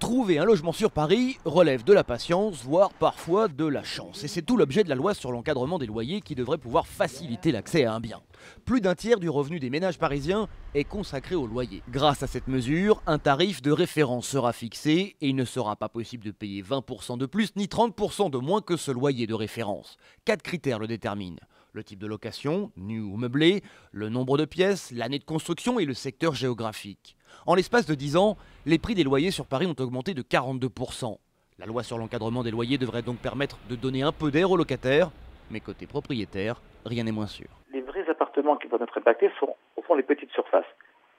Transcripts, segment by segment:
Trouver un logement sur Paris relève de la patience, voire parfois de la chance. Et c'est tout l'objet de la loi sur l'encadrement des loyers qui devrait pouvoir faciliter l'accès à un bien. Plus d'un tiers du revenu des ménages parisiens est consacré au loyer. Grâce à cette mesure, un tarif de référence sera fixé et il ne sera pas possible de payer 20% de plus ni 30% de moins que ce loyer de référence. 4 critères le déterminent. Le type de location, nu ou meublé, le nombre de pièces, l'année de construction et le secteur géographique. En l'espace de 10 ans, les prix des loyers sur Paris ont augmenté de 42%. La loi sur l'encadrement des loyers devrait donc permettre de donner un peu d'air aux locataires, mais côté propriétaire, rien n'est moins sûr. Les vrais appartements qui vont être impactés sont au fond les petites surfaces.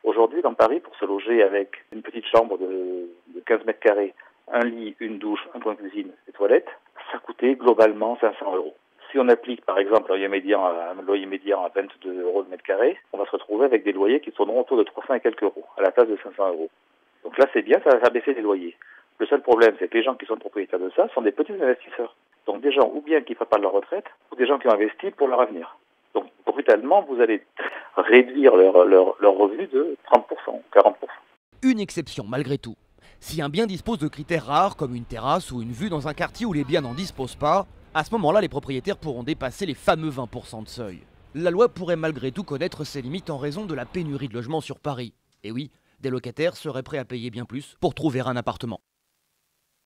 Aujourd'hui, dans Paris, pour se loger avec une petite chambre de 15 mètres carrés, un lit, une douche, un coin cuisine et toilettes, ça coûtait globalement 500 euros. Si on applique par exemple un loyer médian à 22 euros le mètre carré, on va se retrouver avec des loyers qui tourneront autour de 300 et quelques euros, à la place de 500 euros. Donc là c'est bien, ça va faire baisser les loyers. Le seul problème, c'est que les gens qui sont propriétaires de ça sont des petits investisseurs. Donc des gens ou bien qui préparent leur retraite, ou des gens qui ont investi pour leur avenir. Donc brutalement, vous allez réduire leur revenu de 30%, 40%. Une exception malgré tout. Si un bien dispose de critères rares comme une terrasse ou une vue dans un quartier où les biens n'en disposent pas, à ce moment-là, les propriétaires pourront dépasser les fameux 20% de seuil. La loi pourrait malgré tout connaître ses limites en raison de la pénurie de logements sur Paris. Et oui, des locataires seraient prêts à payer bien plus pour trouver un appartement.